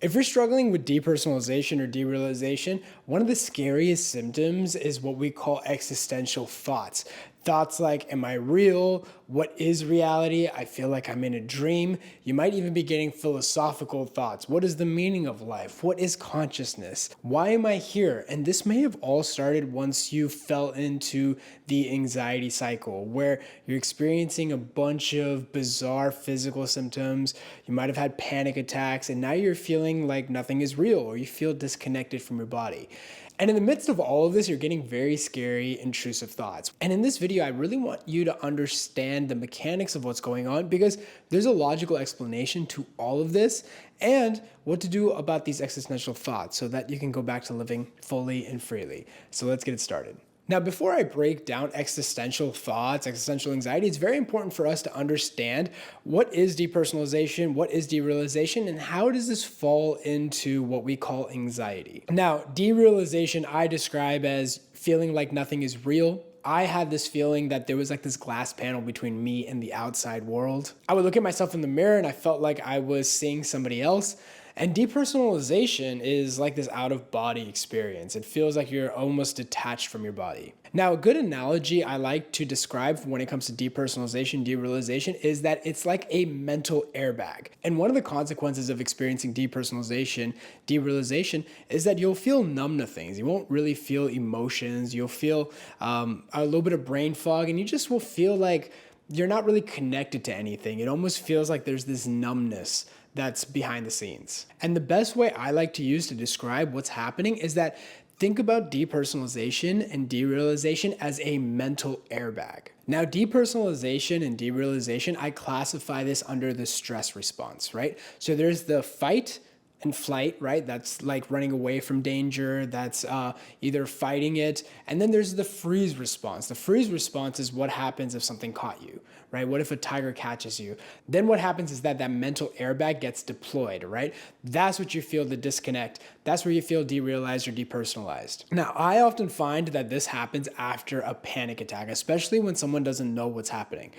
If you're struggling with depersonalization or derealization, one of the scariest symptoms is what we call existential thoughts. Thoughts like, am I real? What is reality? I feel like I'm in a dream. You might even be getting philosophical thoughts. What is the meaning of life? What is consciousness? Why am I here? And this may have all started once you fell into the anxiety cycle, where you're experiencing a bunch of bizarre physical symptoms. You might have had panic attacks, and now you're feeling like nothing is real, or you feel disconnected from your body. And in the midst of all of this, you're getting very scary, intrusive thoughts. And in this video, I really want you to understand the mechanics of what's going on, because there's a logical explanation to all of this and what to do about these existential thoughts so that you can go back to living fully and freely. So let's get it started. Now, before I break down existential thoughts, existential anxiety, it's very important for us to understand what is depersonalization, what is derealization, and how does this fall into what we call anxiety. Now, derealization I describe as feeling like nothing is real. I had this feeling that there was like this glass panel between me and the outside world. I would look at myself in the mirror and I felt like I was seeing somebody else. And depersonalization is like this out-of-body experience. It feels like you're almost detached from your body. Now, a good analogy I like to describe when it comes to depersonalization, derealization, is that it's like a mental airbag. And one of the consequences of experiencing depersonalization, derealization, is that you'll feel numb to things. You won't really feel emotions. You'll feel a little bit of brain fog, and you just will feel like you're not really connected to anything. It almost feels like there's this numbness that's behind the scenes. And the best way I like to use to describe what's happening is that think about depersonalization and derealization as a mental airbag. Now, depersonalization and derealization, I classify this under the stress response, right? So there's the fight and flight, right? That's like running away from danger. That's either fighting it. And then there's the freeze response. The freeze response is what happens if something caught you, right? What if a tiger catches you? Then what happens is that mental airbag gets deployed, right? That's what you feel, the disconnect. That's where you feel derealized or depersonalized. Now, I often find that this happens after a panic attack, especially when someone doesn't know what's happening.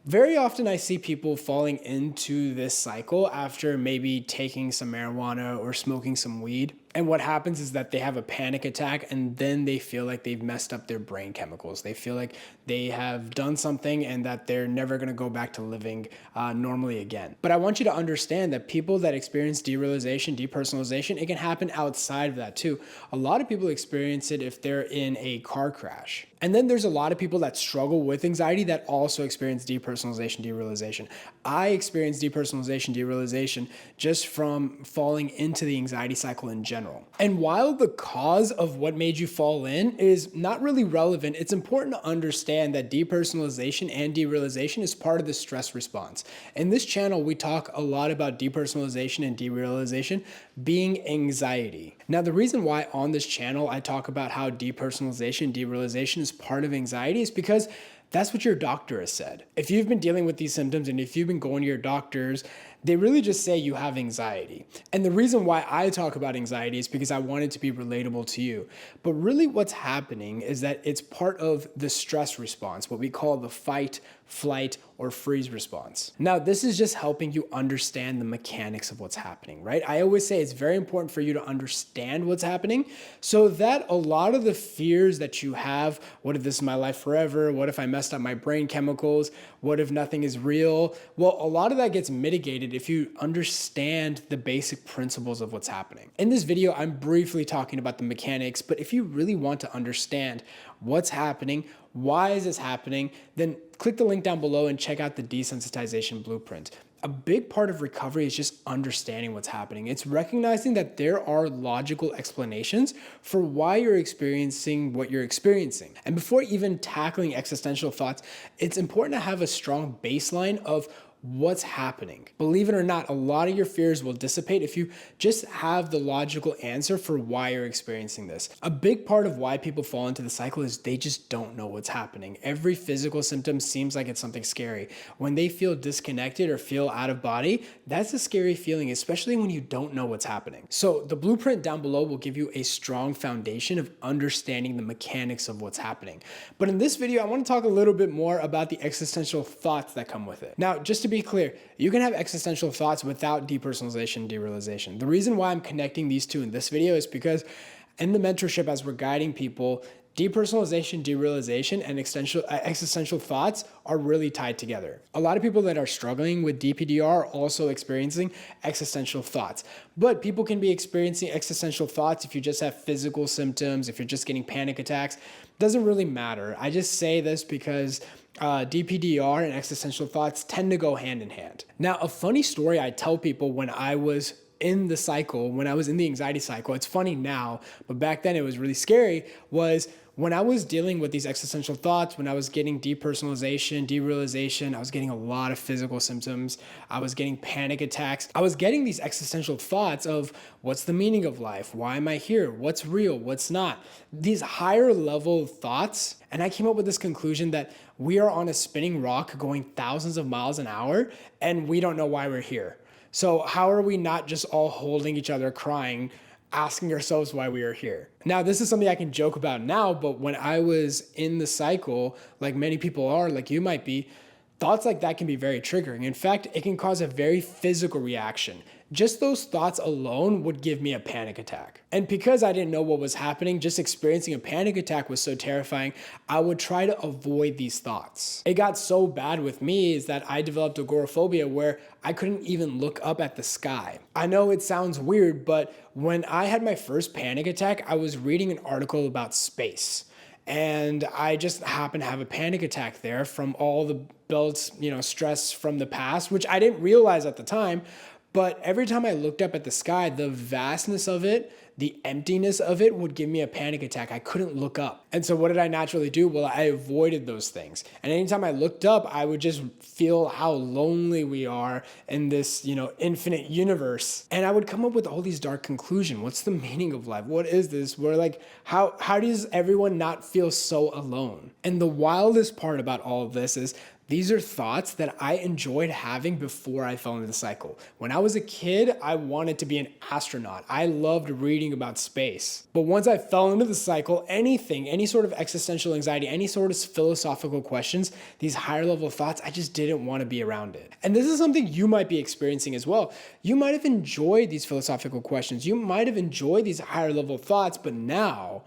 Very often I see people falling into this cycle after maybe taking some marijuana or smoking some weed. And what happens is that they have a panic attack and then they feel like they've messed up their brain chemicals. They feel like they have done something and that they're never going to go back to living normally again. But I want you to understand that people that experience derealization, depersonalization, it can happen outside of that too. A lot of people experience it if they're in a car crash. And then there's a lot of people that struggle with anxiety that also experience depersonalization, derealization. I experienced depersonalization, derealization just from falling into the anxiety cycle in general. And while the cause of what made you fall in is not really relevant, it's important to understand that depersonalization and derealization is part of the stress response. In this channel, we talk a lot about depersonalization and derealization being anxiety. Now, the reason why on this channel I talk about how depersonalization, derealization is part of anxiety is because that's what your doctor has said. If you've been dealing with these symptoms and if you've been going to your doctors, they really just say you have anxiety. And the reason why I talk about anxiety is because I want it to be relatable to you. But really what's happening is that it's part of the stress response, what we call the fight, flight, or freeze response. Now, this is just helping you understand the mechanics of what's happening, right? I always say it's very important for you to understand what's happening so that a lot of the fears that you have, what if this is my life forever? What if I messed up my brain chemicals? What if nothing is real? Well, a lot of that gets mitigated if you understand the basic principles of what's happening. In this video, I'm briefly talking about the mechanics, but if you really want to understand what's happening, why is this happening, then click the link down below and check out the desensitization blueprint. A big part of recovery is just understanding what's happening. It's recognizing that there are logical explanations for why you're experiencing what you're experiencing. And before even tackling existential thoughts, it's important to have a strong baseline of what's happening. Believe it or not, a lot of your fears will dissipate if you just have the logical answer for why you're experiencing this. A big part of why people fall into the cycle is they just don't know what's happening. Every physical symptom seems like it's something scary. When they feel disconnected or feel out of body, that's a scary feeling, especially when you don't know what's happening. So the blueprint down below will give you a strong foundation of understanding the mechanics of what's happening. But in this video, I want to talk a little bit more about the existential thoughts that come with it. Now, just to be be clear, you can have existential thoughts without depersonalization, derealization. The reason why I'm connecting these two in this video is because in the mentorship, as we're guiding people, depersonalization, derealization, and existential thoughts are really tied together. A lot of people that are struggling with DPDR are also experiencing existential thoughts. But people can be experiencing existential thoughts if you just have physical symptoms, if you're just getting panic attacks. Doesn't really matter. I just say this because DPDR and existential thoughts tend to go hand in hand. Now, a funny story I tell people when I was in the cycle, when I was in the anxiety cycle, it's funny now, but back then it was really scary, was when I was dealing with these existential thoughts, when I was getting depersonalization, derealization, I was getting a lot of physical symptoms, I was getting panic attacks, I was getting these existential thoughts of what's the meaning of life? Why am I here? What's real? What's not? These higher level thoughts. And I came up with this conclusion that we are on a spinning rock going thousands of miles an hour and we don't know why we're here. So how are we not just all holding each other crying, asking ourselves why we are here? Now, this is something I can joke about now, but when I was in the cycle, like many people are, like you might be, thoughts like that can be very triggering. In fact, it can cause a very physical reaction. Just those thoughts alone would give me a panic attack. And because I didn't know what was happening, just experiencing a panic attack was so terrifying, I would try to avoid these thoughts. It got so bad with me is that I developed agoraphobia where I couldn't even look up at the sky. I know it sounds weird, but when I had my first panic attack, I was reading an article about space. And I just happened to have a panic attack there from all the built, stress from the past, which I didn't realize at the time. But every time I looked up at the sky, the vastness of it, the emptiness of it would give me a panic attack. I couldn't look up. And so what did I naturally do? Well, I avoided those things. And anytime I looked up, I would just feel how lonely we are in this, infinite universe. And I would come up with all these dark conclusions. What's the meaning of life? What is this? We're like, how does everyone not feel so alone? And the wildest part about all of this is these are thoughts that I enjoyed having before I fell into the cycle. When I was a kid, I wanted to be an astronaut. I loved reading about space. But once I fell into the cycle, any sort of existential anxiety, any sort of philosophical questions, these higher level thoughts, I just didn't want to be around it. And this is something you might be experiencing as well. You might have enjoyed these philosophical questions. You might have enjoyed these higher level thoughts, but now,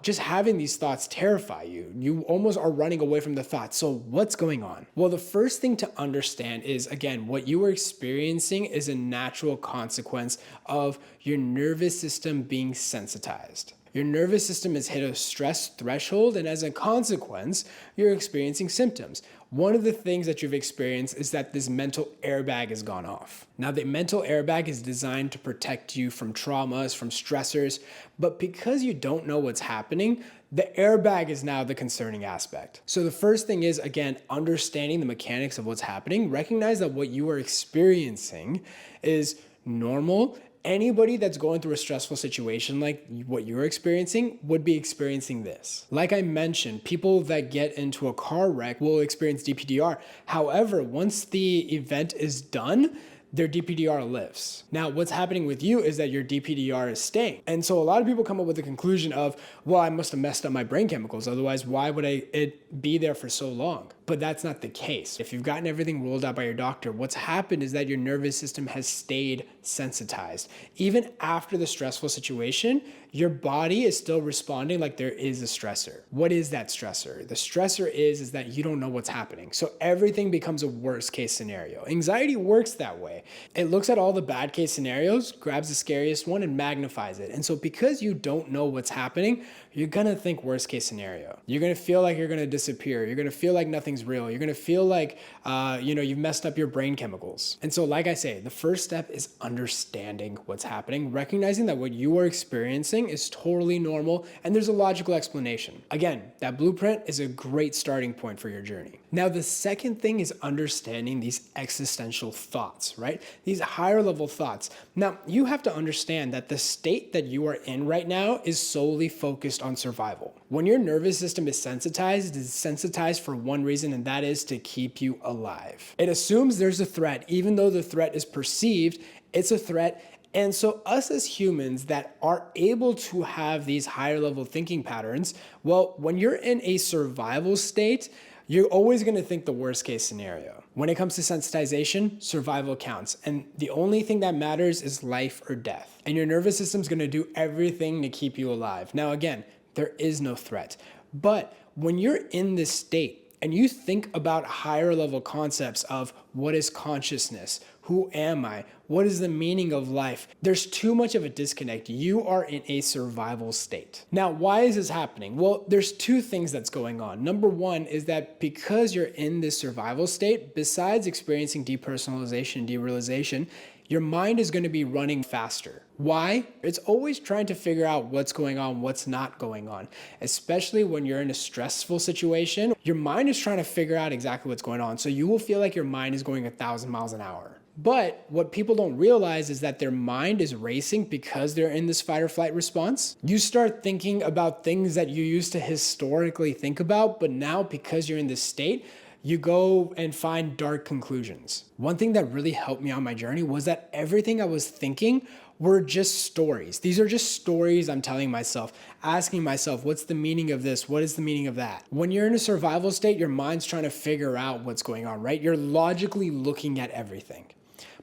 just having these thoughts terrify you. You almost are running away from the thoughts. So what's going on? Well, the first thing to understand is, again, what you are experiencing is a natural consequence of your nervous system being sensitized. Your nervous system has hit a stress threshold, and as a consequence, you're experiencing symptoms. One of the things that you've experienced is that this mental airbag has gone off. Now, the mental airbag is designed to protect you from traumas, from stressors, but because you don't know what's happening, the airbag is now the concerning aspect. So the first thing is, again, understanding the mechanics of what's happening. Recognize that what you are experiencing is normal. Anybody that's going through a stressful situation like what you're experiencing would be experiencing this. Like I mentioned, people that get into a car wreck will experience DPDR. However, once the event is done, their DPDR lifts. Now, what's happening with you is that your DPDR is staying. And so a lot of people come up with the conclusion of, well, I must have messed up my brain chemicals. Otherwise, why would it be there for so long? But that's not the case. If you've gotten everything ruled out by your doctor, what's happened is that your nervous system has stayed sensitized. Even after the stressful situation, your body is still responding like there is a stressor. What is that stressor? The stressor is that you don't know what's happening. So everything becomes a worst case scenario. Anxiety works that way. It looks at all the bad case scenarios, grabs the scariest one and magnifies it. And so because you don't know what's happening, you're gonna think worst case scenario. You're gonna feel like you're gonna disappear. You're gonna feel like nothing's real. You're gonna feel like you've messed up your brain chemicals. And so like I say, the first step is understanding what's happening, recognizing that what you are experiencing is totally normal and there's a logical explanation. Again, that blueprint is a great starting point for your journey. Now, the second thing is understanding these existential thoughts, right? These higher level thoughts. Now, you have to understand that the state that you are in right now is solely focused on survival. When your nervous system is sensitized, it's sensitized for one reason, and that is to keep you alive. It assumes there's a threat, even though the threat is perceived, it's a threat. And so us as humans that are able to have these higher level thinking patterns, well, when you're in a survival state, You're always going to think the worst case scenario. When it comes to sensitization, survival counts. And the only thing that matters is life or death. And your nervous system's going to do everything to keep you alive. Now, again, there is no threat. But when you're in this state, and you think about higher level concepts of what is consciousness, who am I, what is the meaning of life, there's too much of a disconnect. You are in a survival state. Now, why is this happening? Well, there's two things that's going on. Number one is that because you're in this survival state, besides experiencing depersonalization, derealization, your mind is going to be running faster. Why? It's always trying to figure out what's going on, what's not going on. Especially when you're in a stressful situation, your mind is trying to figure out exactly what's going on. So you will feel like your mind is going 1,000 miles an hour. But what people don't realize is that their mind is racing because they're in this fight or flight response. You start thinking about things that you used to historically think about, but now because you're in this state, you go and find dark conclusions. One thing that really helped me on my journey was that everything I was thinking were just stories. These are just stories I'm telling myself, asking myself, what's the meaning of this? What is the meaning of that? When you're in a survival state, your mind's trying to figure out what's going on, right? You're logically looking at everything.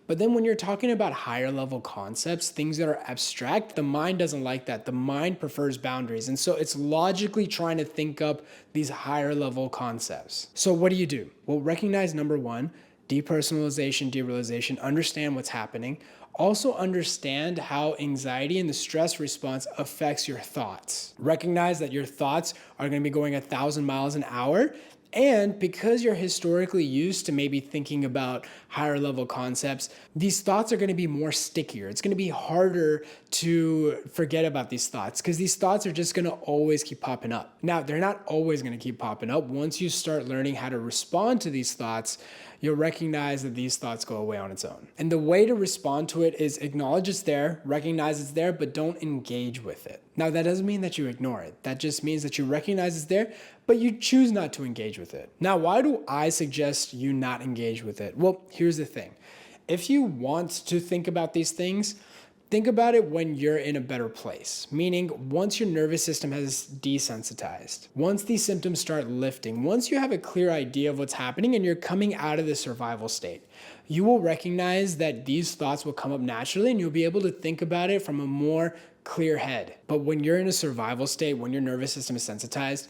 But then when you're talking about higher level concepts, things that are abstract, the mind doesn't like that. The mind prefers boundaries. And so it's logically trying to think up these higher level concepts. So what do? Well, recognize number one, depersonalization, derealization, understand what's happening. Also understand how anxiety and the stress response affects your thoughts. Recognize that your thoughts are going to be going 1,000 miles an hour. And because you're historically used to maybe thinking about higher level concepts, these thoughts are going to be more stickier. It's going to be harder to forget about these thoughts because these thoughts are just going to always keep popping up. Now, they're not always going to keep popping up. Once you start learning how to respond to these thoughts, you'll recognize that these thoughts go away on its own. And the way to respond to it is acknowledge it's there, recognize it's there, but don't engage with it. Now, that doesn't mean that you ignore it. That just means that you recognize it's there, but you choose not to engage with it. Now, why do I suggest you not engage with it? Well, here's the thing. If you want to think about these things, think about it when you're in a better place, meaning once your nervous system has desensitized, once these symptoms start lifting, once you have a clear idea of what's happening and you're coming out of the survival state, you will recognize that these thoughts will come up naturally and you'll be able to think about it from a more clear head. But when you're in a survival state, when your nervous system is sensitized,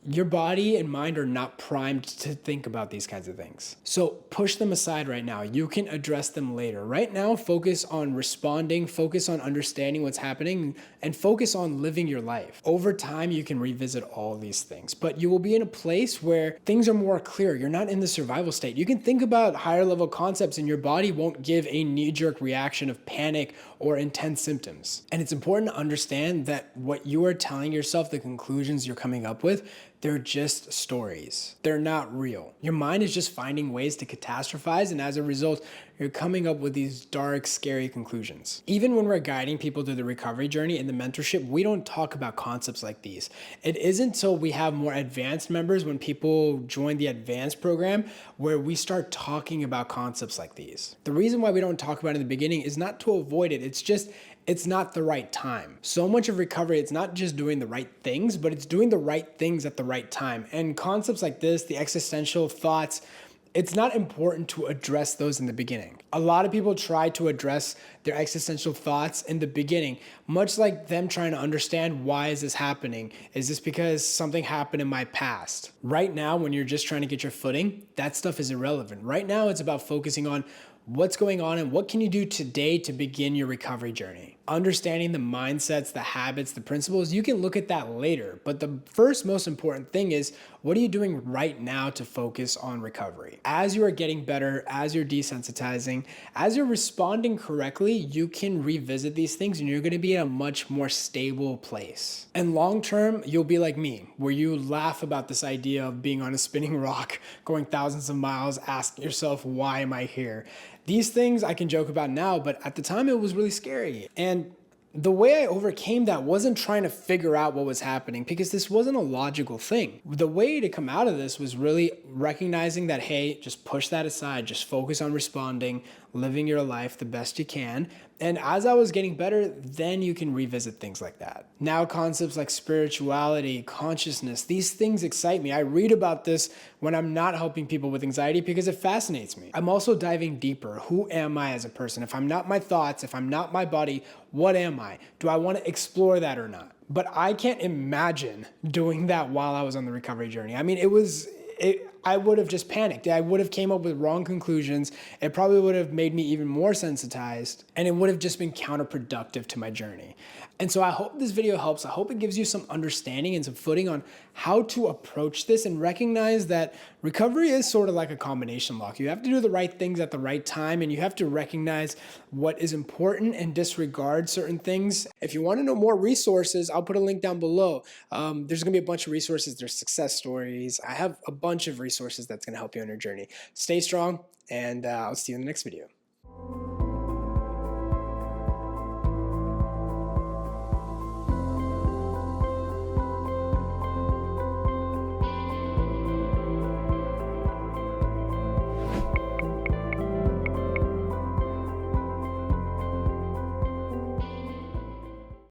your body and mind are not primed to think about these kinds of things. So push them aside right now. You can address them later. Right now, focus on responding, focus on understanding what's happening, and focus on living your life. Over time, you can revisit all these things, but you will be in a place where things are more clear. You're not in the survival state. You can think about higher level concepts and your body won't give a knee-jerk reaction of panic or intense symptoms. And it's important to understand that what you are telling yourself, the conclusions you're coming up with, they're just stories. They're not real. Your mind is just finding ways to catastrophize, and as a result, you're coming up with these dark, scary conclusions. Even when we're guiding people through the recovery journey in the mentorship, we don't talk about concepts like these. It isn't until we have more advanced members, when people join the advanced program, where we start talking about concepts like these. The reason why we don't talk about it in the beginning is not to avoid it. It's not the right time. So much of recovery, it's not just doing the right things, but it's doing the right things at the right time. And concepts like this, the existential thoughts, it's not important to address those in the beginning. A lot of people try to address their existential thoughts in the beginning, much like them trying to understand, why is this happening? Is this because something happened in my past? Right now, when you're just trying to get your footing, that stuff is irrelevant. Right now, it's about focusing on what's going on and what can you do today to begin your recovery journey. Understanding the mindsets, the habits, the principles, you can look at that later. But the first most important thing is, what are you doing right now to focus on recovery? As you are getting better, as you're desensitizing, as you're responding correctly, you can revisit these things and you're going to be in a much more stable place. And long term, you'll be like me, where you laugh about this idea of being on a spinning rock, going thousands of miles, asking yourself, why am I here? These things I can joke about now, but at the time it was really scary. And the way I overcame that wasn't trying to figure out what was happening, because this wasn't a logical thing. The way to come out of this was really recognizing that, hey, just push that aside, just focus on responding, living your life the best you can. And as I was getting better, then you can revisit things like that. Now, concepts like spirituality, consciousness, these things excite me. I read about this when I'm not helping people with anxiety because it fascinates me. I'm also diving deeper. Who am I as a person? If I'm not my thoughts, if I'm not my body, what am I? Do I want to explore that or not? But I can't imagine doing that while I was on the recovery journey. I mean, I would have just panicked. I would have came up with wrong conclusions. It probably would have made me even more sensitized, and it would have just been counterproductive to my journey. And so I hope this video helps. I hope it gives you some understanding and some footing on how to approach this and recognize that recovery is sort of like a combination lock. You have to do the right things at the right time, and you have to recognize what is important and disregard certain things. If you want to know more resources, I'll put a link down below. There's going to be a bunch of resources. There's success stories. I have a bunch of resources that's going to help you on your journey. Stay strong, and I'll see you in the next video.